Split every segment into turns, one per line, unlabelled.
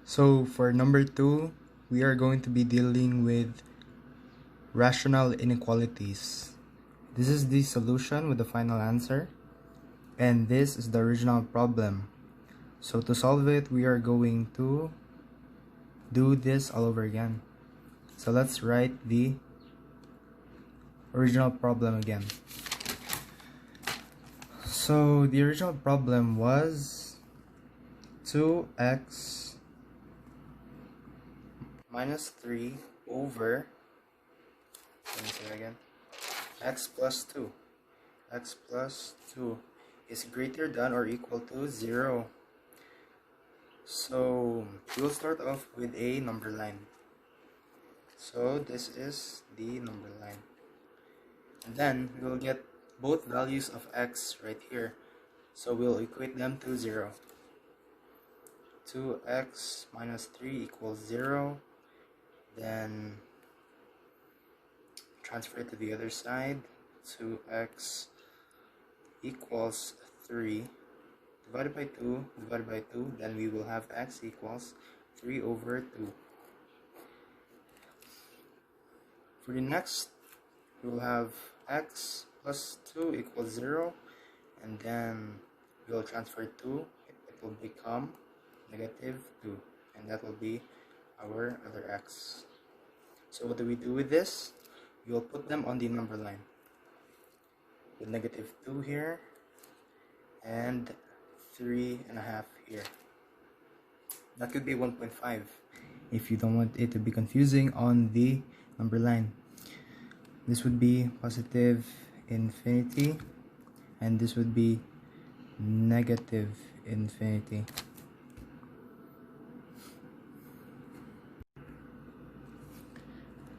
So for number 2, we are going to be dealing with rational inequalities. This is the solution with the final answer, and this is the original problem. So to solve it, we are going to do this all over again. So let's write the original problem again. So the original problem was 2x minus 3 over, let me say that again, x plus 2. X plus 2 is greater than or equal to 0. So we'll start off with a number line. So this is the number line. And then we'll get both values of x right here. So we'll equate them to 0. 2x minus 3 equals 0. Then transfer it to the other side. 2x equals 3 divided by 2 divided by 2, then we will have x equals 3 over 2. For the next, we will have x plus 2 equals 0, and then we will transfer 2, it will become negative 2, and that will be our other x. So what do we do with this? We will put them on the number line with negative 2 here and 3.5 here. That could be 1.5 if you don't want it to be confusing on the number line. This would be positive infinity, and this would be negative infinity.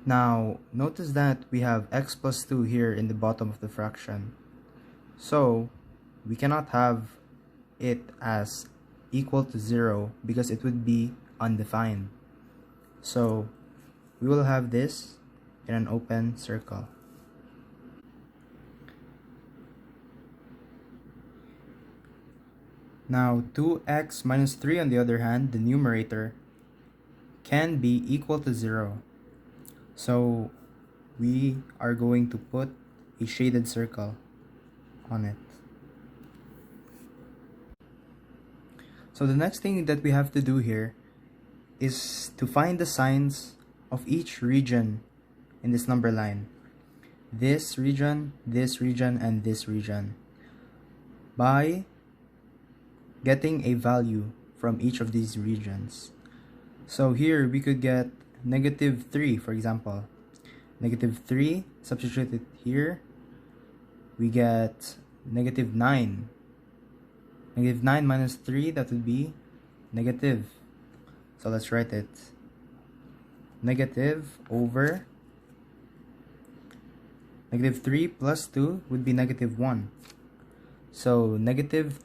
Now, notice that we have x plus 2 here in the bottom of the fraction. So, we cannot have it as equal to 0 because it would be undefined. So, we will have this in an open circle. Now, 2x minus 3 on the other hand, the numerator, can be equal to 0. So, we are going to put a shaded circle on it. So the next thing that we have to do here is to find the signs of each region in this number line. This region, and this region. By getting a value from each of these regions. So here we could get negative 3, for example. Negative 3, substitute it here. We get negative 9. Negative 9 minus 3, that would be negative. So let's write it. Negative over negative 3 plus 2 would be negative 1. So negative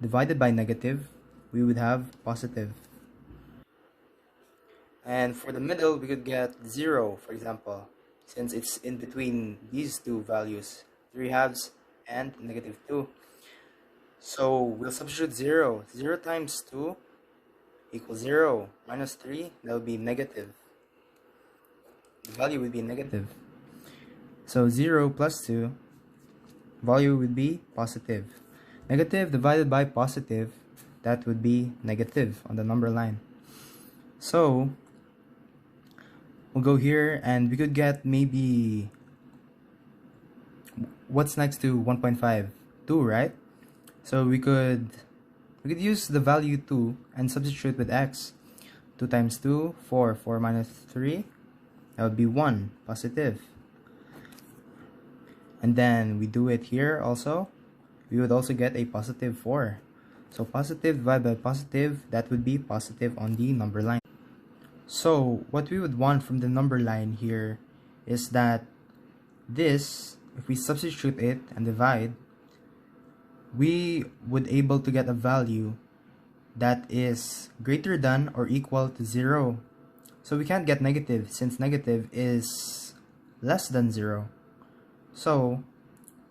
divided by negative, we would have positive. And for the middle, we could get 0, for example, since it's in between these two values, 3/2 and negative 2. So we'll substitute 0. 0 times 2 equals 0. Minus 3, that would be negative. The value would be negative. So 0 plus 2, value would be positive. Negative divided by positive, that would be negative on the number line. So we'll go here and we could get maybe, what's next to 1.5? 2, right? So we could use the value 2 and substitute with x. 2 times 2, 4. 4 minus 3, that would be 1, positive. And then we do it here also. We would also get a positive 4. So positive divided by positive, that would be positive on the number line. So what we would want from the number line here is that this, if we substitute it and divide, we would able to get a value that is greater than or equal to 0. So we can't get negative since negative is less than 0. So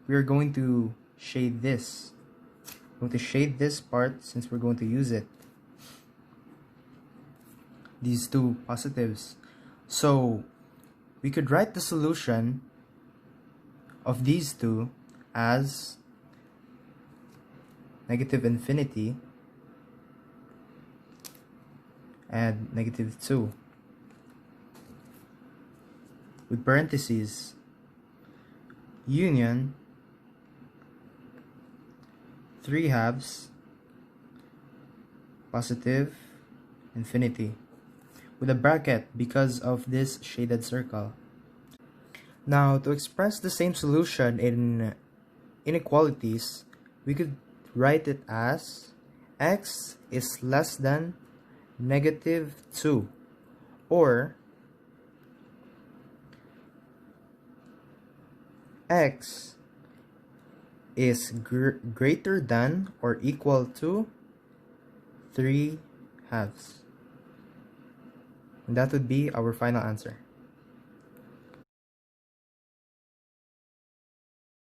we are going to shade this. We're going to shade this part since we're going to use it. these two positives. So we could write the solution of these two as negative infinity and negative 2 with parentheses union 3/2 positive infinity with a bracket because of this shaded circle. Now, to express the same solution in inequalities, we could write it as x is less than negative 2, or x is greater than or equal to 3/2. And that would be our final answer.